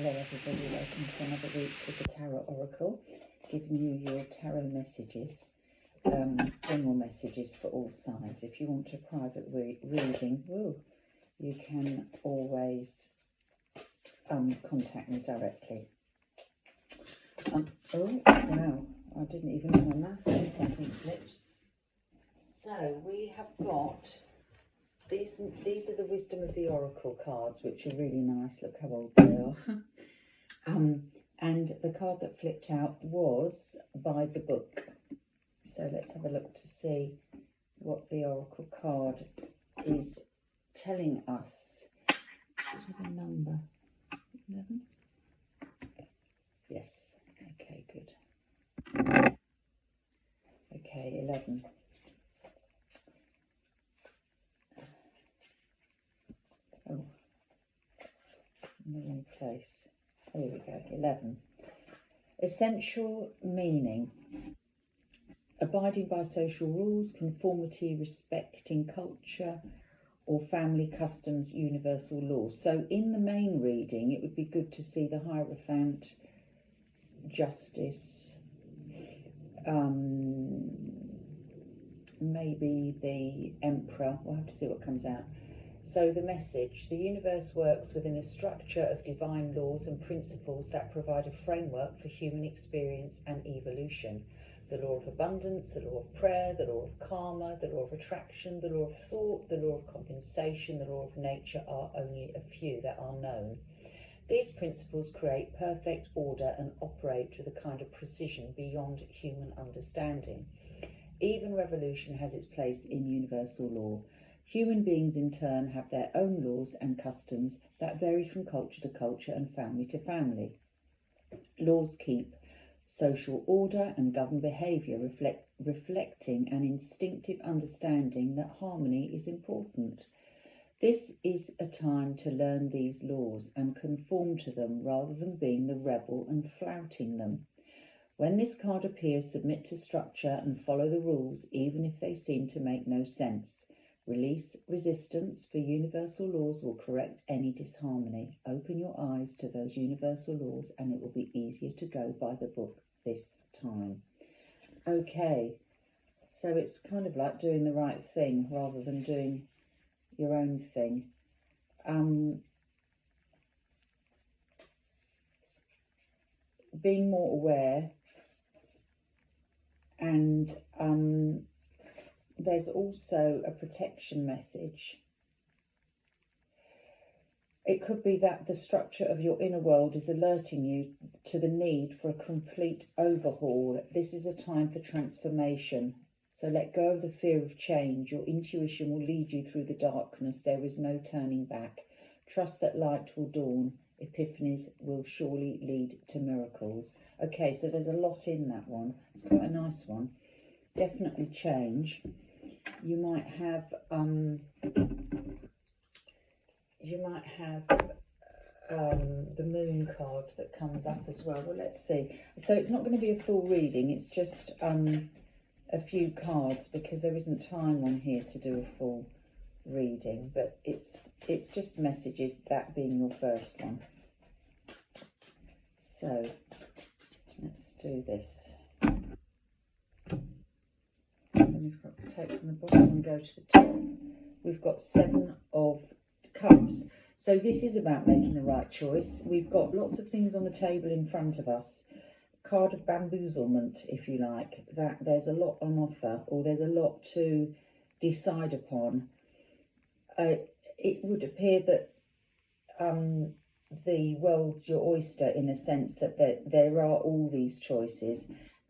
Hello everybody, welcome to another week with the Tarot Oracle, giving you your tarot messages, general messages for all signs. If you want a private reading, you can always contact me directly. Oh wow, I didn't even know on that, something flipped. So we have got these are the Wisdom of the Oracle cards, which are really nice. Look how old they are. And the card that flipped out was by the book. So let's have a look to see what the Oracle card is telling us. Should have a number. 11? Yes. Okay, good. Okay, 11. Oh, in the wrong place. There we go, 11. Essential meaning. Abiding by social rules, conformity, respecting culture or family customs, universal laws. So in the main reading, it would be good to see the Hierophant, Justice, maybe the Emperor. We'll have to see what comes out. So the message: the universe works within a structure of divine laws and principles that provide a framework for human experience and evolution. The law of abundance, the law of prayer, the law of karma, the law of attraction, the law of thought, the law of compensation, the law of nature are only a few that are known. These principles create perfect order and operate with a kind of precision beyond human understanding. Even revolution has its place in universal law. Human beings in turn have their own laws and customs that vary from culture to culture and family to family. Laws keep social order and govern behaviour, reflecting an instinctive understanding that harmony is important. This is a time to learn these laws and conform to them rather than being the rebel and flouting them. When this card appears, submit to structure and follow the rules, even if they seem to make no sense. Release resistance, for universal laws will correct any disharmony. Open your eyes to those universal laws and it will be easier to go by the book this time. Okay, so it's kind of like doing the right thing rather than doing your own thing. Being more aware, and there's also a protection message. It could be that the structure of your inner world is alerting you to the need for a complete overhaul. This is a time for transformation. So let go of the fear of change. Your intuition will lead you through the darkness. There is no turning back. Trust that light will dawn. Epiphanies will surely lead to miracles. Okay, so there's a lot in that one. It's quite a nice one. Definitely change. You might have the moon card that comes up as well. Well, let's see. So it's not going to be a full reading. It's just a few cards because there isn't time on here to do a full reading. But it's just messages, that being your first one. So let's do this. We've take from the bottom and go to the top. We've got 7 of Cups. So this is about making the right choice. We've got lots of things on the table in front of us. Card of bamboozlement, if you like, that there's a lot on offer, or there's a lot to decide upon. It would appear that the world's your oyster, in a sense that there are all these choices,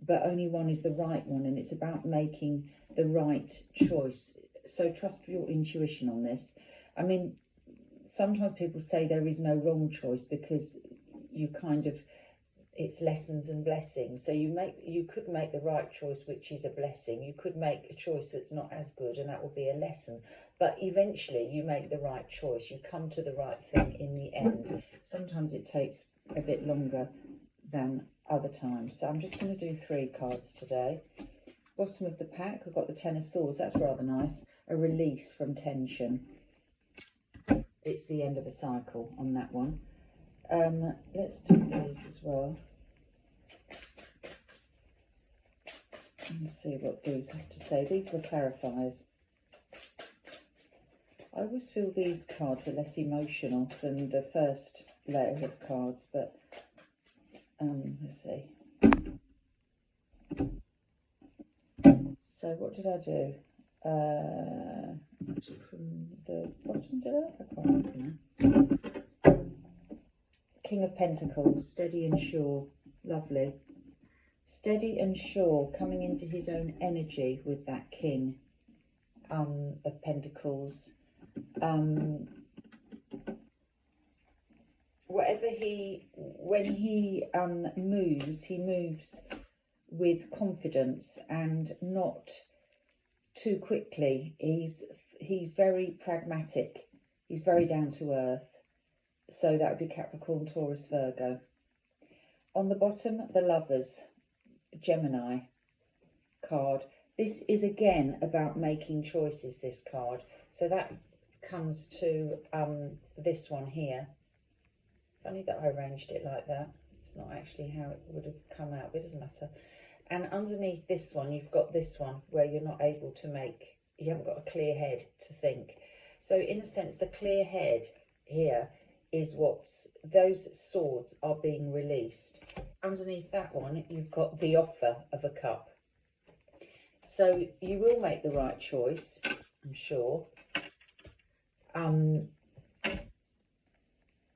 but only one is the right one, and it's about making the right choice. So trust your intuition on this. I mean, sometimes people say there is no wrong choice because it's lessons and blessings. So you could make the right choice, which is a blessing. You could make a choice that's not as good, and that will be a lesson. But eventually you make the right choice. You come to the right thing in the end. Sometimes it takes a bit longer than other times. So I'm just going to do 3 cards today. Bottom of the pack, I've got the Ten of Swords. That's rather nice. A release from tension. It's the end of a cycle on that one. Let's do these as well. Let's see what these have to say. These are the clarifiers. I always feel these cards are less emotional than the first layer of cards, but let's see. So what did I do? From the bottom, did I? I can't remember now. King of Pentacles, steady and sure, lovely. Steady and sure, coming into his own energy with that King of Pentacles. When he moves with confidence and not too quickly. He's very pragmatic. He's very down to earth. So that would be Capricorn, Taurus, Virgo. On the bottom, the Lovers, Gemini card. This is again about making choices, this card. So that comes to this one here. Funny that I arranged it like that. It's not actually how it would have come out, but it doesn't matter. And underneath this one, you've got this one where you're not able to you haven't got a clear head to think. So in a sense, the clear head here is those swords are being released. Underneath that one, you've got the offer of a cup. So you will make the right choice, I'm sure.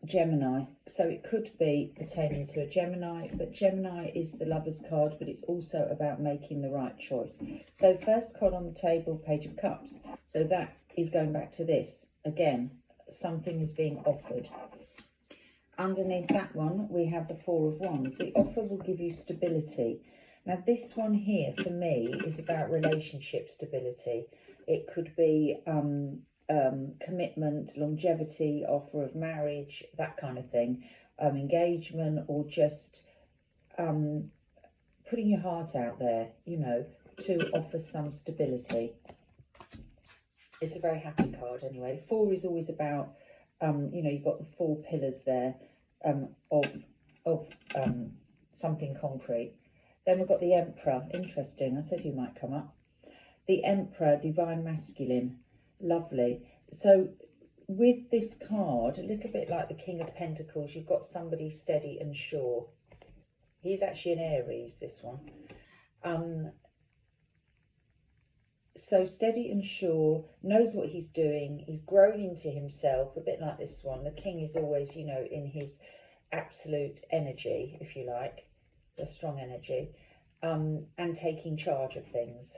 Gemini, so it could be pertaining to a Gemini, but Gemini is the Lovers card, but it's also about making the right choice. So first card on the table, Page of Cups, so that is going back to this again, something is being offered. Underneath that one we have the Four of Wands. The offer will give you stability. Now this one here for me is about relationship stability. It could be commitment, longevity, offer of marriage, that kind of thing, engagement, or just putting your heart out there, you know, to offer some stability. It's a very happy card anyway. Four is always about you know, you've got the four pillars there of something concrete. Then we've got the Emperor. Interesting, I said you might come up. The Emperor, divine masculine. Lovely. So with this card, a little bit like the King of Pentacles, you've got somebody steady and sure. He's actually an Aries, this one. So steady and sure, knows what he's doing. He's grown into himself, a bit like this one. The King is always, you know, in his absolute energy, if you like, a strong energy, and taking charge of things.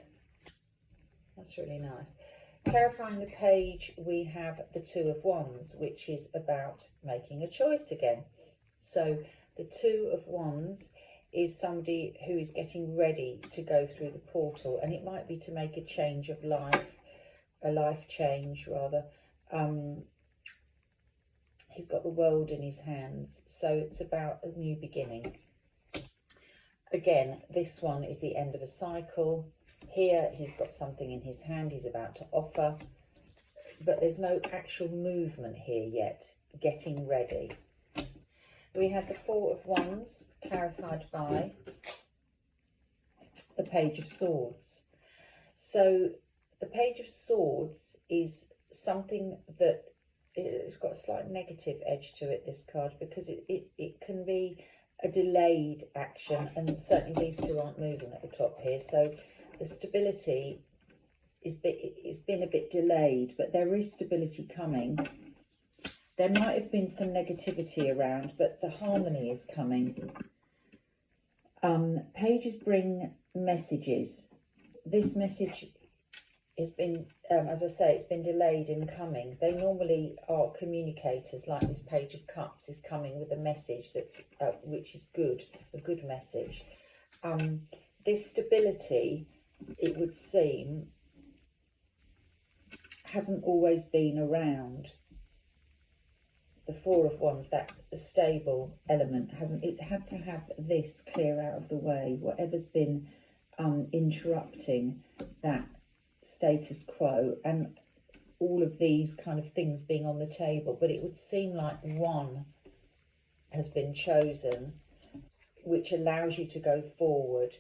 That's really nice. Clarifying the page, we have the Two of Wands, which is about making a choice again. So the Two of Wands is somebody who is getting ready to go through the portal, and it might be to make a change of life, a life change rather. He's got the world in his hands, so it's about a new beginning. Again, this one is the end of a cycle. Here he's got something in his hand he's about to offer, but there's no actual movement here yet, getting ready. We have the Four of Wands, clarified by the Page of Swords. So the Page of Swords is something that it's got a slight negative edge to it, this card, because it can be a delayed action, and certainly these two aren't moving at the top here. So the stability it's been a bit delayed, but there is stability coming. There might have been some negativity around, but the harmony is coming. Pages bring messages. This message has been, as I say, it's been delayed in coming. They normally are communicators, like this Page of Cups is coming with a message that's which is good, a good message. This stability, it would seem, hasn't always been around. The Four of Wands, that stable element, it's had to have this clear out of the way, whatever's been interrupting that status quo, and all of these kind of things being on the table. But it would seem like one has been chosen, which allows you to go forward.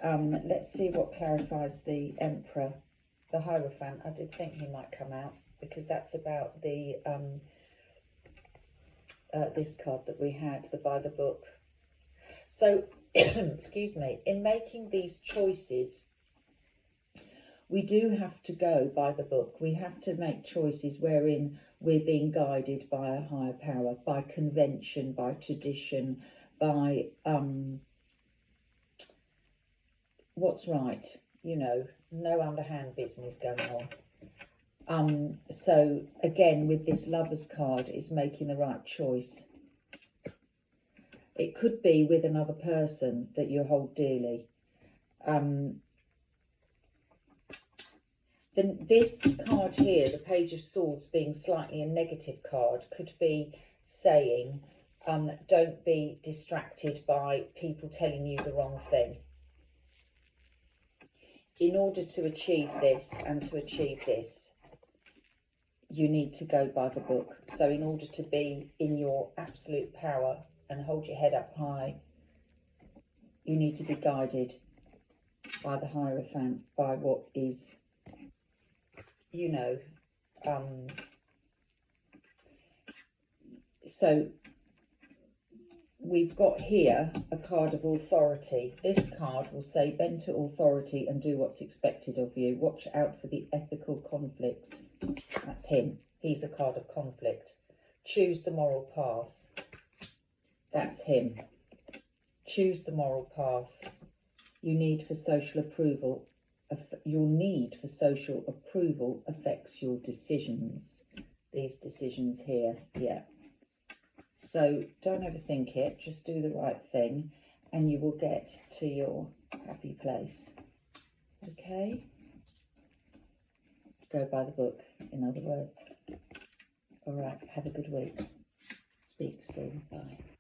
Let's see what clarifies the Emperor. The Hierophant, I did think he might come out, because that's about the this card that we had, the by the book. So, excuse me, in making these choices, we do have to go by the book. We have to make choices wherein we're being guided by a higher power, by convention, by tradition, by what's right, you know, no underhand business going on. So again, with this Lover's card, it's making the right choice. It could be with another person that you hold dearly. Then this card here, the Page of Swords, being slightly a negative card, could be saying, don't be distracted by people telling you the wrong thing. In order to achieve this and to achieve this, you need to go by the book. So in order to be in your absolute power and hold your head up high, you need to be guided by the Hierophant, by what is, you know, so we've got here a card of authority. This card will say, bend to authority and do what's expected of you. Watch out for the ethical conflicts. That's him. He's a card of conflict. Choose the moral path. That's him. Choose the moral path. You need for social approval. Your need for social approval affects your decisions. These decisions here, yeah. So don't overthink it, just do the right thing and you will get to your happy place. Okay? Go by the book, in other words. All right, have a good week. Speak soon. Bye.